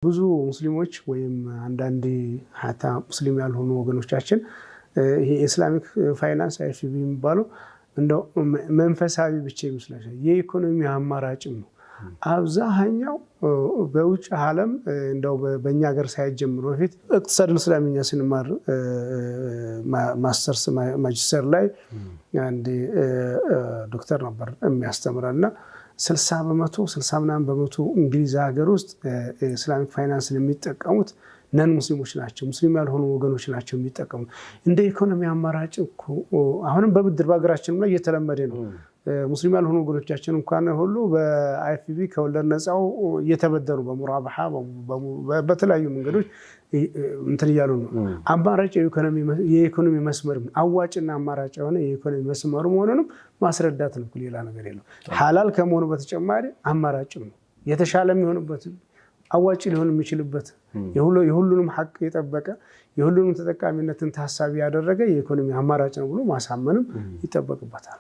ብዙ ሙስሊሞች ወይም አንዳንድ ሀታ ሙስሊም ያልሆኑ ወገኖቻችን ይሄ ኢስላሚክ ፋይናንስ አይኤፍቢ የሚባለው እንደው መንፈሳዊ ብቻ ይመስላል የኢኮኖሚ አማራጭም ነው። አብዛኛው በውጭ ዓለም እንደው በእኛ ሀገር ሳይጀምር በፊት ኢቅቲሳድ እስላሚያ ስንማር ማስተርስ ማጂስተር ላይ አንድ ዶክተር ነበር የሚያስተምረና 60 ምናምን በመቶ እንግሊዝ ሀገር ውስጥ ኢስላሚክ ፋይናንስን የሚጠቀሙት ነን ሙስሊሞች ናቸው። ሙስሊም ያልሆኑ ወገኖች ናቸው የሚጠቀሙት። እንደ ኢኮኖሚ አማራጭ እኮ አሁንም በብድር በሀገራችን ላይ እየተለመደ ነው። ሙስሊም ያልሆኑ ወገኖቻችን እንኳን ሁሉ በአይኤፍቢ ከወለድ ነፃው እየተበደሩ በሙራባሃ በተለያዩ መንገዶች እንትን እያሉ ነው። አማራጭ የኢኮኖሚ መስመር አዋጭና አማራጭ የሆነ የኢኮኖሚ መስመር መሆኑንም ማስረዳት ነው። ሌላ ነገር የለው። ሐላል ከመሆኑ በተጨማሪ አማራጭም ነው። የተሻለ የሚሆንበት አዋጭ ሊሆን የሚችልበት የሁሉንም ሐቅ የጠበቀ የሁሉንም ተጠቃሚነትን ታሳቢ ያደረገ የኢኮኖሚ አማራጭ ነው ብሎ ማሳመንም ይጠበቅበታል።